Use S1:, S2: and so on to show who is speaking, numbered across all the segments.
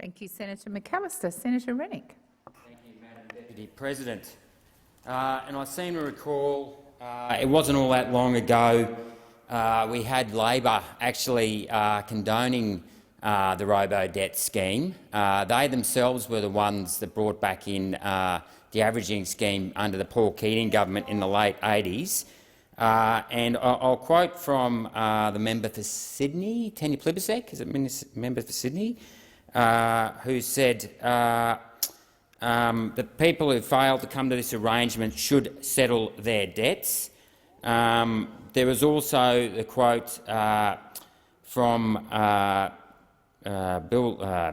S1: Thank you, Senator McAllister. Senator Rennick.
S2: Thank you, Madam Deputy President. And I seem to recall it wasn't all that long ago we had Labor actually condoning the robodebt scheme. They themselves were the ones that brought back in the averaging scheme under the Paul Keating government in the late 80s. And I'll quote from the member for Sydney, Tanya Plibersek, is it member for Sydney, who said that people who failed to come to this arrangement should settle their debts. There was also the quote from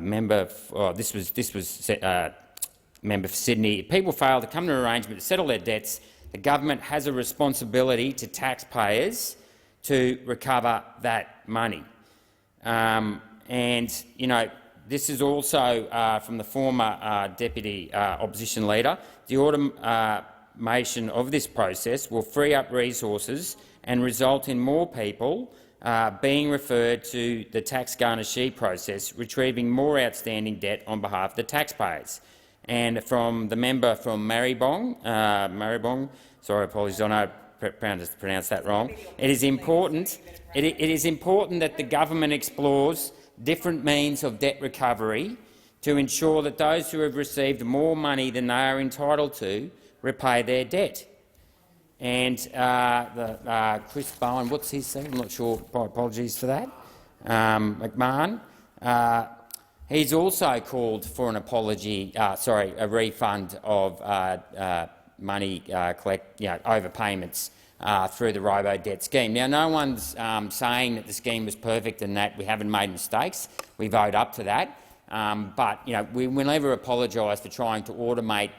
S2: member for Sydney. If people fail to come to an arrangement to settle their debts, the government has a responsibility to taxpayers to recover that money. And you know, this is also from the former deputy opposition leader. The automation of this process will free up resources and result in more people being referred to the tax garnishee process, retrieving more outstanding debt on behalf of the taxpayers. And from the member from Maribong, sorry, apologies, I know I pronounced that wrong. It is important that the government explores different means of debt recovery to ensure that those who have received more money than they are entitled to repay their debt. And Chris Bowen, what's his name? I'm not sure. Apologies for that. McMahon. He's also called for an apology, a refund of money overpayments through the robodebt scheme. Now, no one's saying that the scheme was perfect and that we haven't made mistakes. We vote up to that, but we will never apologise for trying to automate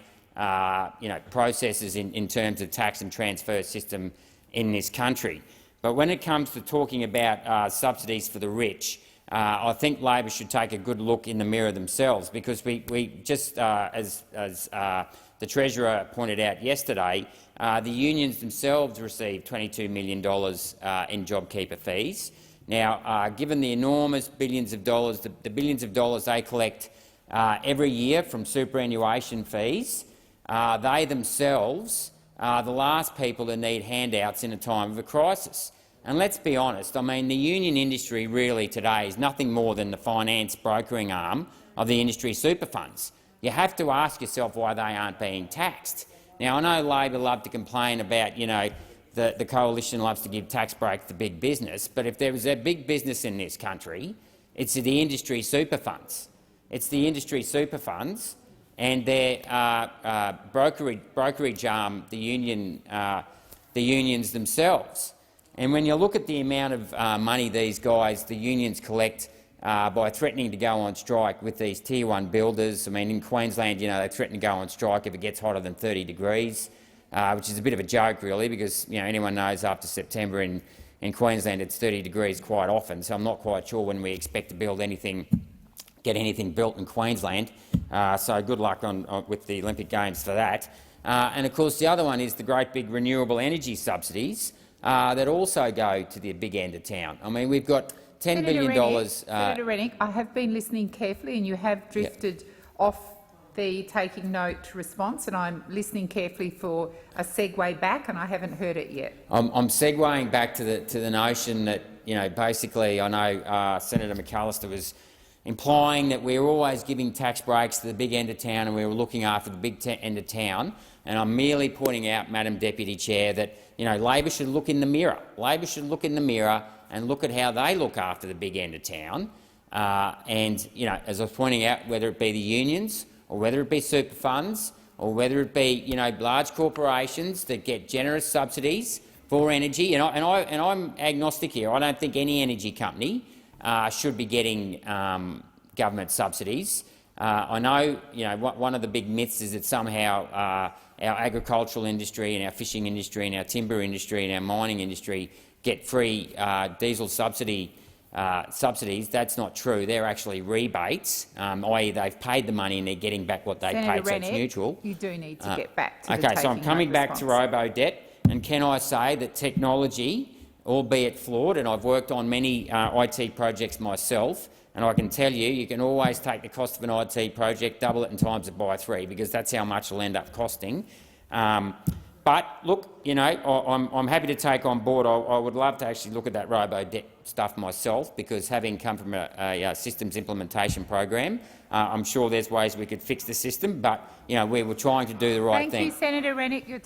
S2: processes in terms of tax and transfer system in this country. But when it comes to talking about subsidies for the rich, I think Labor should take a good look in the mirror themselves, because we just, as the Treasurer pointed out yesterday, the unions themselves received $22 million in JobKeeper fees. Now, given the enormous billions of dollars, the billions of dollars they collect every year from superannuation fees, they themselves are the last people that need handouts in a time of a crisis. And let's be honest, I mean, the union industry really today is nothing more than the finance brokering arm of the industry super funds. You have to ask yourself why they aren't being taxed. Now, I know Labor love to complain about, the coalition loves to give tax breaks to big business, but if there was a big business in this country, it's the industry super funds. It's the industry super funds and their brokerage arm, the unions themselves. And when you look at the amount of money these guys, the unions, collect by threatening to go on strike with these Tier 1 builders, I mean, in Queensland, they threaten to go on strike if it gets hotter than 30 degrees, which is a bit of a joke, really, because anyone knows after September in Queensland it's 30 degrees quite often. So I'm not quite sure when we expect to get anything built in Queensland. So good luck with the Olympic Games for that. And of course, the other one is the great big renewable energy subsidies that also go to the big end of town. I mean, we've got $10 billion.
S1: Senator Rennick, I have been listening carefully, and you have drifted off the taking note response, and I'm listening carefully for a segue back, and I haven't heard it yet.
S2: I'm segueing back to the notion that basically, I know Senator McAllister was implying that we're always giving tax breaks to the big end of town and we were looking after the big end of town. And I'm merely pointing out, Madam Deputy Chair, that Labor should look in the mirror. Labor should look in the mirror and look at how they look after the big end of town. And as I was pointing out, whether it be the unions or whether it be super funds or whether it be large corporations that get generous subsidies for energy, and I'm agnostic here. I don't think any energy company should be getting government subsidies. I know, one of the big myths is that somehow our agricultural industry and our fishing industry and our timber industry and our mining industry get free diesel subsidies. That's not true. They're actually rebates, i.e. they've paid the money and they're getting back what they paid, so it's neutral.
S1: You do need to get back to
S2: okay, so I'm coming back to robodebt, and can I say that technology, albeit flawed, and I've worked on many IT projects myself, And I can tell you, you can always take the cost of an IT project, double it and times it by 3, because that's how much it'll end up costing. But look, you know, I'm happy to take on board. I would love to actually look at that robodebt stuff myself, because having come from a systems implementation program, I'm sure there's ways we could fix the system. But you know, we were trying to do the right thing.
S1: Thank you, Senator Rennick. Your